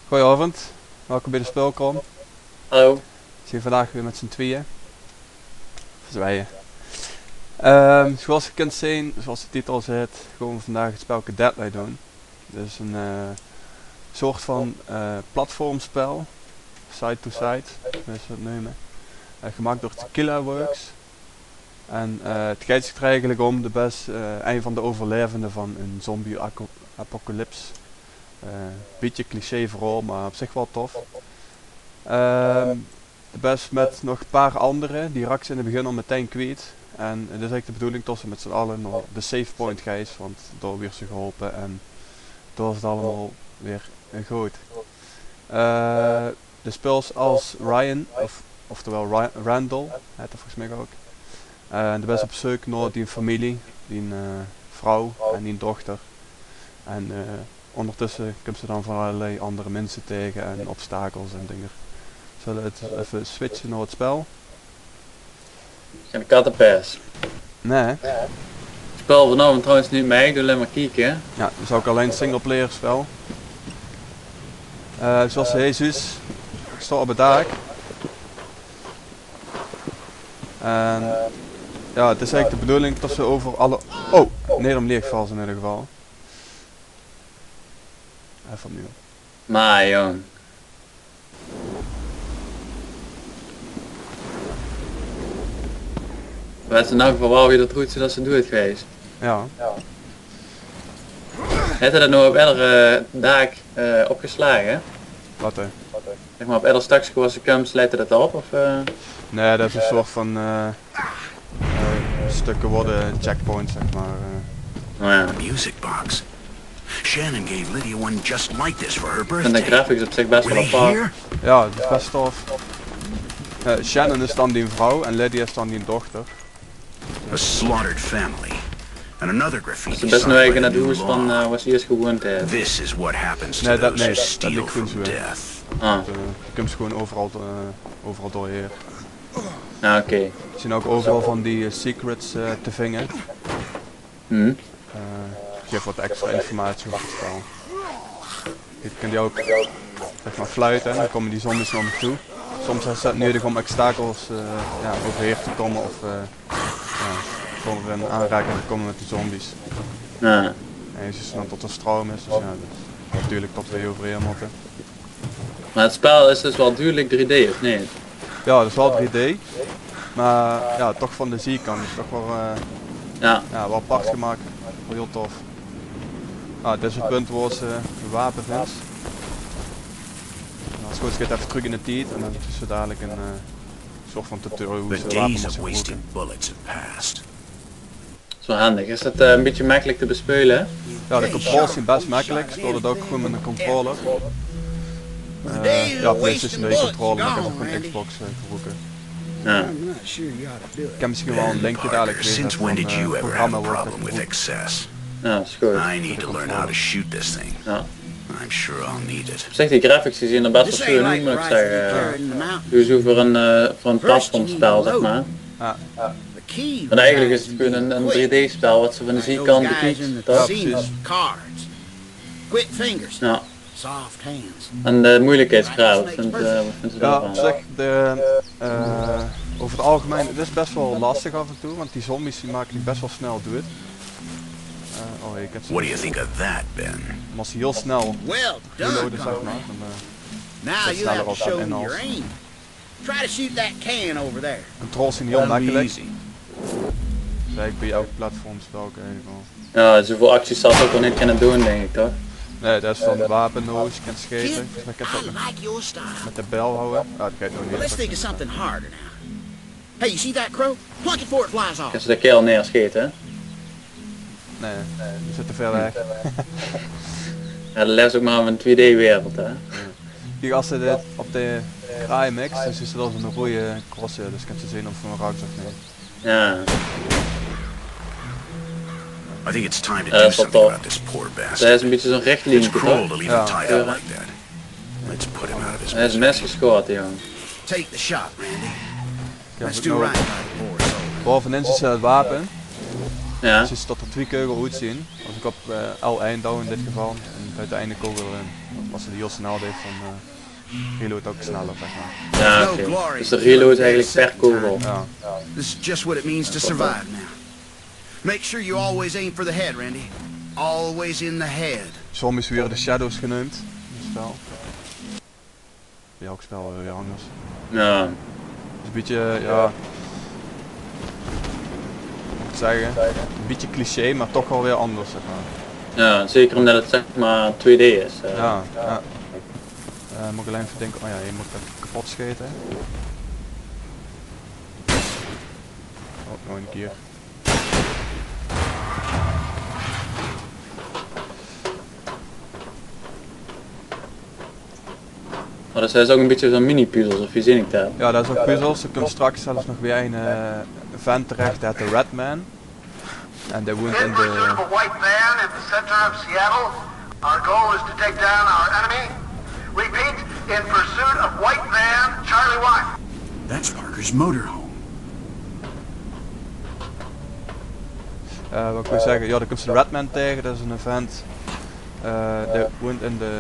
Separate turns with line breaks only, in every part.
Goedenavond, welkom bij de Speelkrom.
Hallo.
We zijn vandaag weer met z'n tweeën. Verzwijgen. Zoals je kunt zien, zoals de titel zegt, gaan we vandaag het spelke Deadlight doen. Het is een soort van platformspel, side to side, zoals we het noemen. Gemaakt door Tequila Works. En het gaat zich er eigenlijk om een van de overlevenden van een zombie-apocalypse. Beetje cliché vooral, maar op zich wel tof. Best met nog een paar anderen, die raak ze in het begin al meteen kwijt. En het is eigenlijk de bedoeling dat ze met z'n allen naar de save point gaan, want daar werd ze geholpen en door is het allemaal weer goed. De spels als Ryan, oftewel Randall, heet dat volgens mij ook. En de best op zoek naar die familie, die vrouw en die dochter. En ondertussen komt ze dan van allerlei andere mensen tegen en obstakels en dingen. Zullen we het even switchen naar het spel?
Geen kattenpers.
Nee.
Het spel vanavond trouwens niet mee, ik doe alleen maar kijken.
Ja, dat is ook alleen singleplayer spel. Zoals Jezus, ik sta op het dak. En ja, het is eigenlijk de bedoeling dat ze over alle... Oh, neer om leeg vallen in ieder geval. Even opnieuw.
Maar jong. We weten in elk geval wel wie dat roet zodat ze doet geweest.
Ja.
Heeft hij dat nou op iedere daak opgeslagen?
Wat hè?
Zeg maar op ieder stakje waar ze komt, leidt hij dat op? Of,
Nee, dat is een soort van stukken worden checkpoints, zeg maar.
Nou ja.
Music box. Shannon gave Lydia one just like this for her
Ik vind
birthday.
de graphics op zich best wel
Were they
apart.
here?
Ja, dat is best tof. Shannon is dan die vrouw en Lydia is dan die dochter.
A slaughtered family. And another graffiti.
Ze best
sign
nu
by
eigenlijk in
the
het
new
huis van
law.
waar ze eerst gewoond heeft.
This is what happens to
Nee, dat-
those
nee,
who
dat
steal
ligt
from
goed zo.
death.
Ah,
Je kunt ze gewoon overal doorheen.
nou oké.
Er zijn ook overal van die secrets te vingen.
Hm.
Geef wat extra informatie over het spel. Je kunt die ook zeg maar fluiten en dan komen die zombies naar me toe. Soms is het nodig om obstakels overheen te komen of gewoon er in aanraking te komen met die zombies.
Ja.
En je ziet dan tot er stroom is, dus ja, dat is natuurlijk tot we overheen moeten.
Maar het spel is dus wel duidelijk 3D of niet?
Ja, dat is wel 3D, maar ja, toch van de zijkant, dus toch wel,
Ja.
ja, wel apart gemaakt, wel heel tof. Ah, dit is het punt waar ze een wapen vindt. Als goed is, gaat even terug in de tijd en dan is ze dadelijk een soort van tutorial hoe
The
ze de wapen
days
moet
of
gebruiken.
wasting bullets have passed.
Zo handig. Is dat een beetje makkelijk te bespelen? Hè?
Ja, de controls zijn best makkelijk, ik speelde het ook gewoon met een controller. Ja, PlayStation 2 controller, maar ik heb ook een Xbox gebruiken.
Ja.
Ik heb misschien wel een linkje dadelijk weer
Since when did you ever have a problem with excess?
Ja, is goed.
I need to learn how to shoot this thing.
Ja.
I'm sure I'll need it.
Op zich, die graphics die zien er best wel schoon uit, moet ik zeggen. Dus voor een platformspel, zeg maar.
Ja,
Want eigenlijk is het gewoon een 3D spel wat ze van de zijkant bekijkt. toch?
Quick fingers,
Ja.
soft hands.
En de moeilijkheidsgraad, wat vindt ze
ja
daarvan?
op zich, over het algemeen, het is best wel lastig af en toe, want die zombies die maken die best wel snel dood. Oh, ik heb
What do you think of that, Ben?
Maar als die heel snel
Well done,
reloaden, zeg maar,
Cody.
dan
Now
That's
you
not
have to
about
show
that
me
in
your aim. Try to shoot that can over there.
controls zijn heel
That'll be
makkelijk.
easy.
Dat is eigenlijk bij elk platformspel eigenlijk wel.
Ja, zoveel acties zal het ook wel niet kunnen doen, denk ik toch?
Nee, dat is dan wapennoos, je kunt schieten.
Kid,
Volgens mij kan je het ook
I
nog
like your style.
met de bel houden. Ah, dat gaat nog
But let's
niet.
think of something harder now. Hey, you see that crow? Pluck it before it flies off.
Als ze de keel neerschieten, hè?
Nee, die zit te ver weg.
Ja, dat les ook maar van een 2D-wereld, hè?
Kijk, als ze dit op de kraai mix, dan is het als een rode crossen, dus kan ze zien of ze een raakt of niet.
Ja.
I think it's time to
dat
do
is wel
something
tof.
about this poor
Hij
bastard.
is een beetje zo'n rechtlijntje,
It's cruel
toch?
to leave
Ja.
him tied up like that. Let's put him out of his
Hij is
misery.
mes geschoten, jongen.
Take the shot, Randy.
Ik heb
Let's
het
do
nou
right by the poor soul.
bovenin zit het wapen.
Ja.
Dus je ziet dat er 2 kogels uitzien. Als ik op L1 douw in dit geval en bij de einde kogel erin. Als ze die heel snel deed, dan reload ook sneller, zeg maar.
Ja, oké. Dus de reload eigenlijk per kogel.
Ja.
This is just what it means to survive now. Make sure you always aim for the head, Randy. Always in the head.
Zombies weer de Shadows genoemd. In het spel. Bij elk spel weer anders.
Ja.
Het is een beetje, ja... Hoe moet ik het zeggen? Een beetje cliché, maar toch wel weer anders, zeg maar.
Ja, zeker omdat het zeg maar 2D is.
Ja, ja. Moet ik alleen even denken, oh ja, je moet het kapot scheten. Oh, nog een keer.
Maar dus hij is ook een beetje zo'n mini-puzzels, of je zin ik dat?
Ja, dat is ook puzzels. Er komt straks zelfs nog weer een vent terecht uit de Redman. En die woont in
In pursuit
de...
of a white van in the center of Seattle. Our goal is to take down our enemy. Repeat, in pursuit of white van, Charlie 1.
That's Parker's motorhome.
Wat ik wil zeggen, ja, daar komt ze de Redman tegen. Dat is een vent. Die woont in de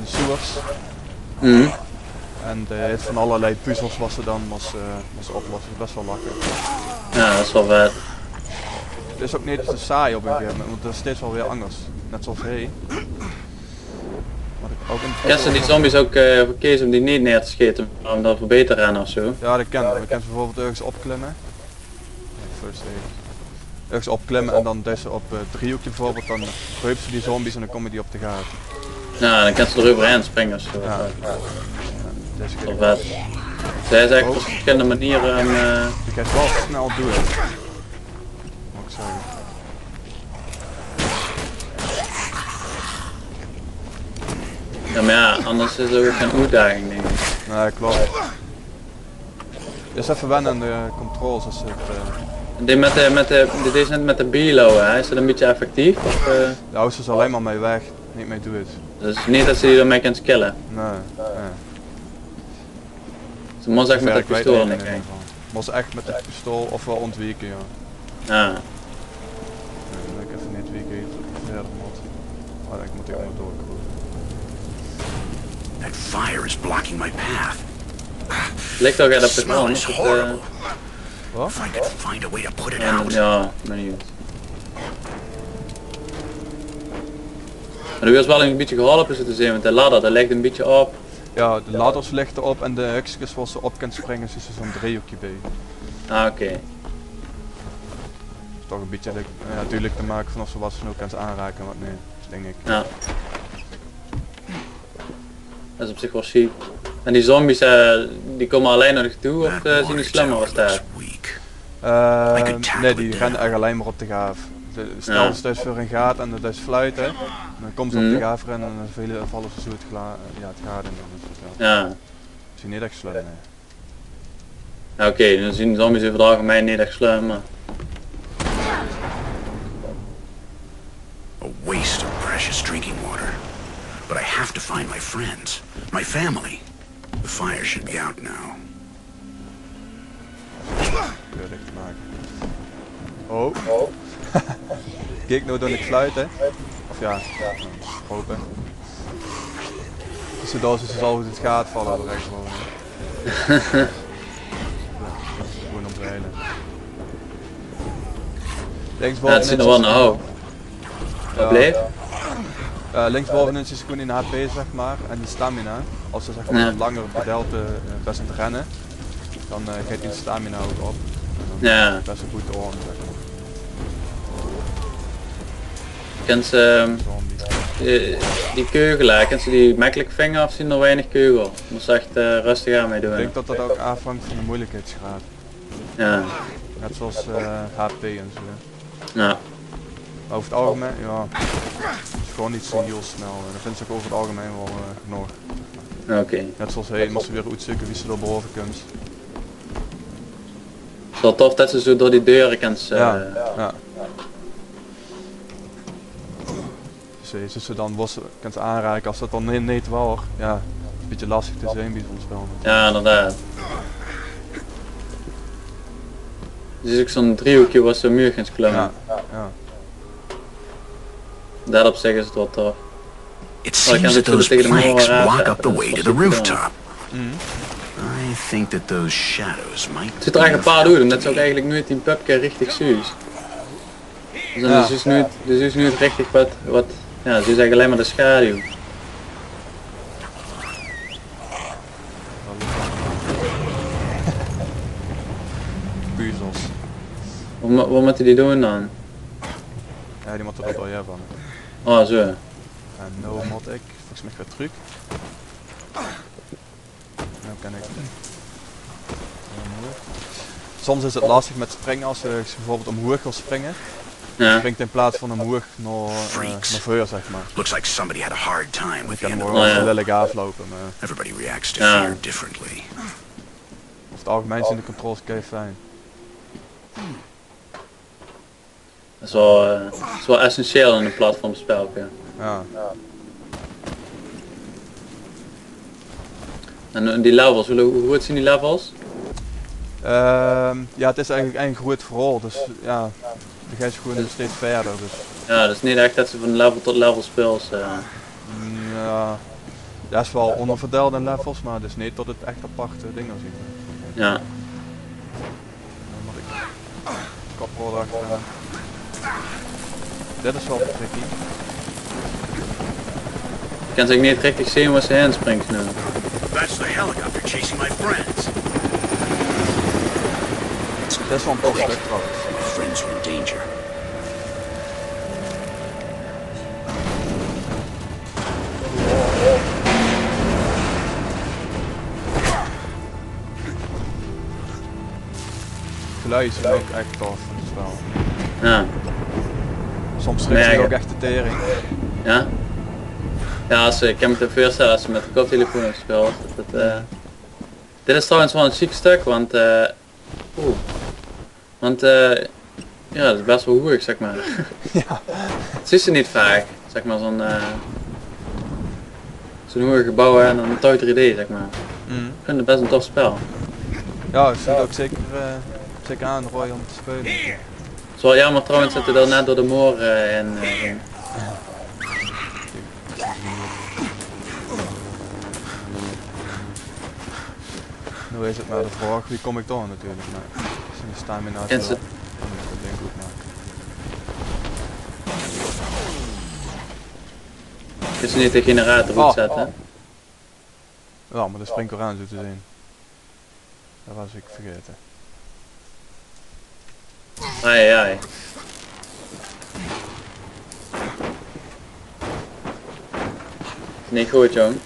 sewers.
Mhm.
En die heeft van allerlei puzzels wat ze dan moest oplossen. Best wel lachen.
Ja, dat is wel vet.
Het is ook niet te saai op een gegeven moment, want het is steeds wel weer anders. Net zoals hij. Wat ik ook in
Ken ze die zombies ook voor kiezen om die niet neer te schieten, maar om dat voor beter aan of zo?
Ja, dat ken ik. Ik ken ze bijvoorbeeld ergens opklimmen. First aid. Ergens opklimmen en dan dus op driehoekje bijvoorbeeld, dan grijpen ze die zombies en dan komen die op de gaten.
Ja, dan kan ze eroverheen springen of zo.
Ja. Dat is
Dat is wel vet. Zij is echt op verschillende manieren
je kan het wel snel doen. Moet ik zeggen.
ja, maar ja, anders is het ook geen uitdaging denk ik.
Nee, klopt. Is even wennen aan de controls als het...
Dit is net met de Bilo, hè? Is dat een beetje effectief? Of,
de houden ze alleen maar mee weg, niet mee doet.
dus niet dat ze die ermee kan skillen.
Nee, nee.
Ze moest echt met
Zover
het
ik weet
pistool
niet
in
in
de
ieder
gang.
geval. Was echt met het pistool of wel ontweken, ja.
Ja.
Nee, dan weet ik even niet wie ik verder moet. Maar ik moet hier maar doorkomen.
That fire is blocking my path.
Lijkt ook uit
The
op het
smell
man.
is horrible.
Wat?
If I could find a way to put it
Ja,
out.
ja, benieuwd. Maar er was wel een beetje geholpen zitten zijn, want de ladder dat lijkt een beetje op.
Ja, de ladders lichten op en de hekjes waar ze op kan springen zit er zo'n driehoekje bij.
Ah, oké.
Dat is toch een beetje duidelijk te maken vanaf ze wat ze ook kan aanraken, wat nee, denk ik.
Ja. Dat is op zich wel chic. En die zombies, die komen alleen naar toe of
That
zien die
water
slimmer
tower
als
looks
daar?
weak.
Nee, die rennen echt alleen maar op de gaaf. Stel
Ja.
ze thuis voor een gaat en dat is fluiten, en dan komen ze op de gaaf rennen en dan vallen ze zo het gaat in. Dan is het wel.
Ja.
Dat is niet echt slim, nee.
Ja, oké, dan zien de zombies over het algemeen niet echt slim, maar...
A waste of precious drinking water. But I have to find my friends. My family. The fire should be out now.
Probeer ik te maken. Oh. Kijk nou door ik fluiten. Of ja, hopen. Dus zodat ze al hoe het gaat vallen er echt gewoon. Gewoon omzeilen.
Ja, het zit nog wel naar hoog. Wat bleef?
Linksbovenin is gewoon in HP zeg maar en die stamina. Als ze zeg maar een langer gedeelte best aan het rennen, dan geeft die stamina ook op. En dan
Ja.
best een goed oren zeg maar.
Kent ze
Zombie.
die keugelaar, kent ze die makkelijk vingen of zien er weinig keugel? Moet ze echt rustig aan mee
Ik
doen.
denk dat dat ook afhangt van de moeilijkheidsgraad.
Ja.
Net zoals HP en zo.
Ja.
Maar over het algemeen, ja, het is gewoon niet zo heel snel. Dat vind ik over het algemeen wel genoeg.
Oké.
Net zoals hij moest weer uitzoeken wie ze er boven komt.
is wel tof dat ze zo door die deuren kan.
Ja. Dus als ze dan kunt aanraken als dat dan niet was. Ja, een beetje lastig te zijn bij zo'n spel.
Ja, inderdaad. Dus ook zo'n driehoekje was zo'n muur gaan klimmen.
Ja.
Daarop zeggen ze het wel tof.
It seems that those planks block up the way to the rooftop. I think that those shadows might.
Het zit er eigenlijk een paar doen, dat zou ik eigenlijk nooit die pubke richtig zuus. Dus is nu richtig wat, ja, ze is eigenlijk alleen maar de schaduw.
Puzzels.
Wat moet die doen dan?
Ja, die moeten er wel jij van.
Oh zo.
En nou moet ik, volgens mij gaat truc. Nou kan ik. Soms is het lastig met springen als je bijvoorbeeld omhoog wil springen.
Ja.
Springt in plaats van omhoog naar voor, zeg maar.
Looks like somebody had a hard time with the
Je
end
kan
of
wel
the
lelijk aflopen, maar
Everybody reacts to fear differently.
over het algemeen zijn de controls kei fijn.
Dat is wel essentieel in een platformspel.
Ja.
En die levels, hoe goed zijn die levels?
Ja, het is eigenlijk een groot verhaal, dus ja, dan ga je gewoon steeds verder. Dus.
Ja, dus niet echt dat ze van level tot level speelt.
Ja, dat is wel onderverdeeld in levels, maar het is niet tot het echt aparte dingen zien.
Ja.
Dan moet ik kapot achter. Dit is wel tricky.
Ik kan ze niet richtig zien waar ze heen springt nu.
That's the helicopter chasing my friends.
Dit is wel een tof stuk trouwens.
My friends are in danger.
Geluiden zijn ook echt tof van het spel.
Ja.
Soms schrikt hij ook echt de tering.
Ja? Ja, ik kan me te voorstellen als ze met de koptelefoon heeft gespeeld. Dit is trouwens wel een chic stuk, want ja, dat is best wel hoerig, zeg maar.
Ja.
Het is er niet vaak, zeg maar, zo'n hoerig gebouw en dan een toy 3D, zeg maar. Ik vind het best een tof spel.
Ja, ik vind het ook zeker aanrooien om te spelen.
Het is wel jammer trouwens dat we er net door de moor in ging.
Nu is het maar de vraag, wie kom ik door natuurlijk, maar als je een stamina hebt, dan moet ik het ding goed maken.
Kun je niet de generator goed zetten?
Ja, maar de springt aan zo te zien. Dat was ik vergeten.
Ai. Niet goed, jong.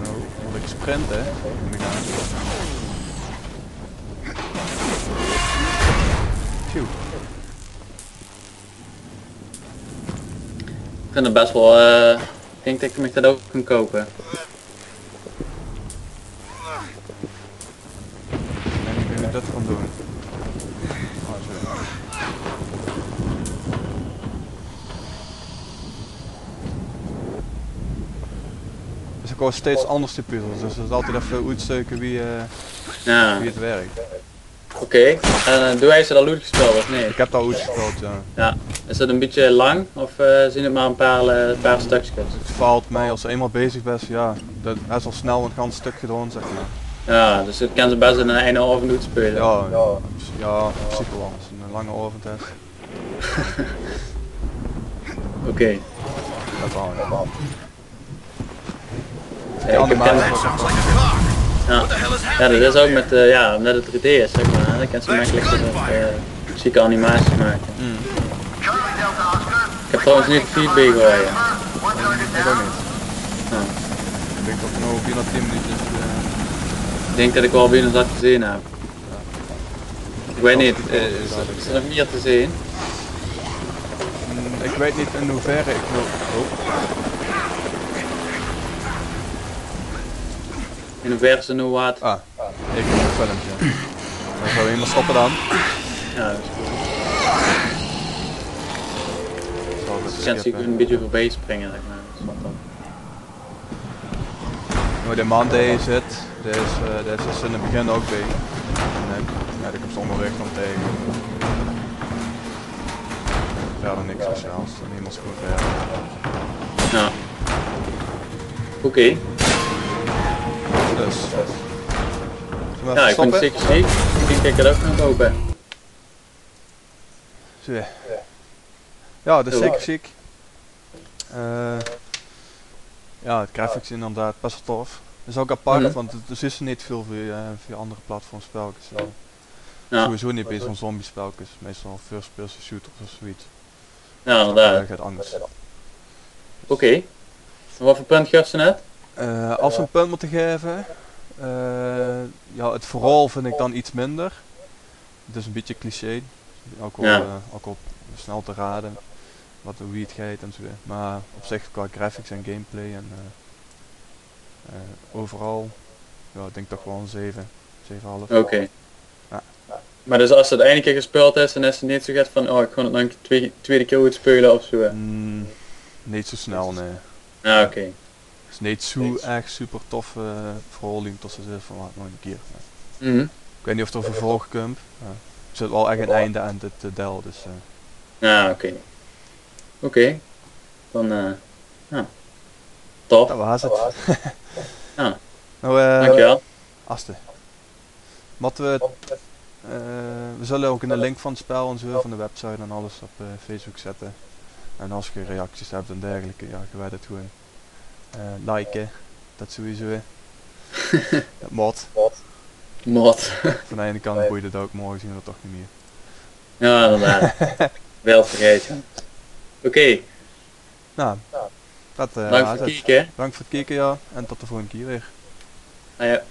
Nou, moet ik sprinten, moet ik aan. Phew.
Ik vind het best wel, ik denk dat ik me dat ook kan kopen.
En ik moet dat gaan doen. Oh, zo. Dus ik hoor steeds anders de puzzels, dus het is altijd even uitzoeken wie het werkt.
Oké, en doe jij ze dat loot gespeeld of nee?
Ik heb dat uitgespeeld, ja.
Ja. Is dat een beetje lang of zien het maar een paar stukjes?
Het valt mij als je eenmaal bezig bent, ja, dat is al snel een gans stuk gedaan, zeg maar.
Ja, dus het kan ze best in een avond spelen.
Ja, in principe wel. Het is een lange avondtest.
Oké.
Dat wel, ja.
Ja, ik heb ja, dat is ook met, ja, omdat het 3D is, zeg maar. Dan kan ze makkelijk chique animaties maken. Ik heb trouwens niet feedback gehoord.
Dat ook niet.
Ja.
Ik denk dat er nog binnen 10 minuutjes...
Ik denk dat ik wel binnen dat gezien heb. Ik weet niet, is er nog meer te zien?
Ik weet niet in hoeverre ik wil... Oh,
In hoeverre ze nu wat...
ik heb een filmpje. Dan gaan we helemaal stoppen dan.
Ja, dat is goed.
Zal
Dus
het
je kan
skippen.
een beetje voorbij springen, zeg maar. Dat is wat dan.
Hoe de man die zit, deze is in het begin ook bij. En ja, ik heb ze onderweg van tegen. Verder niks speciaals, niemand is goed verder.
Ja. Oké.
Dus. Zullen we
Ja,
even
ik ben
stoppen?
zeker ziek. Ik denk dat ik het ook kan kopen.
Zo. Ja, dat is
Oh.
zeker ziek. Ja, het graphics inderdaad best wel tof. Dat is ook apart,
Mhm.
want het is niet veel via andere platformspelletjes.
Ja.
Sowieso niet bij zo'n zombiespelletjes, meestal first person shooters of zoiets.
Ja,
Dat
inderdaad.
gaat anders.
Oké. En wat voor punt gaf ze net?
Als we een punt moeten geven, ja, het verhaal vind ik dan iets minder. Het is een beetje cliché, ook al snel te raden hoe het gaat en zo. Maar op zich qua graphics en gameplay en overal, ja, ik denk toch wel een 7, 7,5.
Oké.
Ja.
Maar dus als ze het eindelijk keer gespeeld is en is ze niet zo gaat van, oh ik ga het nog een tweede keer goed spelen of zo.
Niet zo snel, nee.
Ja, oké.
Het is niet zo echt super toffe verhouding tussen ze van nog een keer.
Mhm.
Ik weet niet of er vervolg komt. Er zit wel echt een einde aan dit deel, dus
Ja, oké. Oké. Dan, ja. Tof.
dat was het.
Ja.
Nou,
Dankjewel.
Aste. Wat we zullen ook een link van het spel en zo, van de website en alles op Facebook zetten. En als je reacties hebt en dergelijke, ja, je weet het gewoon. Liken, dat sowieso. Dat mod.
Mod.
Van de ene kant boeit het ook, morgen zien we het toch niet meer.
Ja, inderdaad. Wel vergeten. Oké.
Nou, dat
Bedankt
was
voor
het.
het kijken.
Bedankt voor het kijken, ja. En tot de volgende keer weer.
Ah, ja.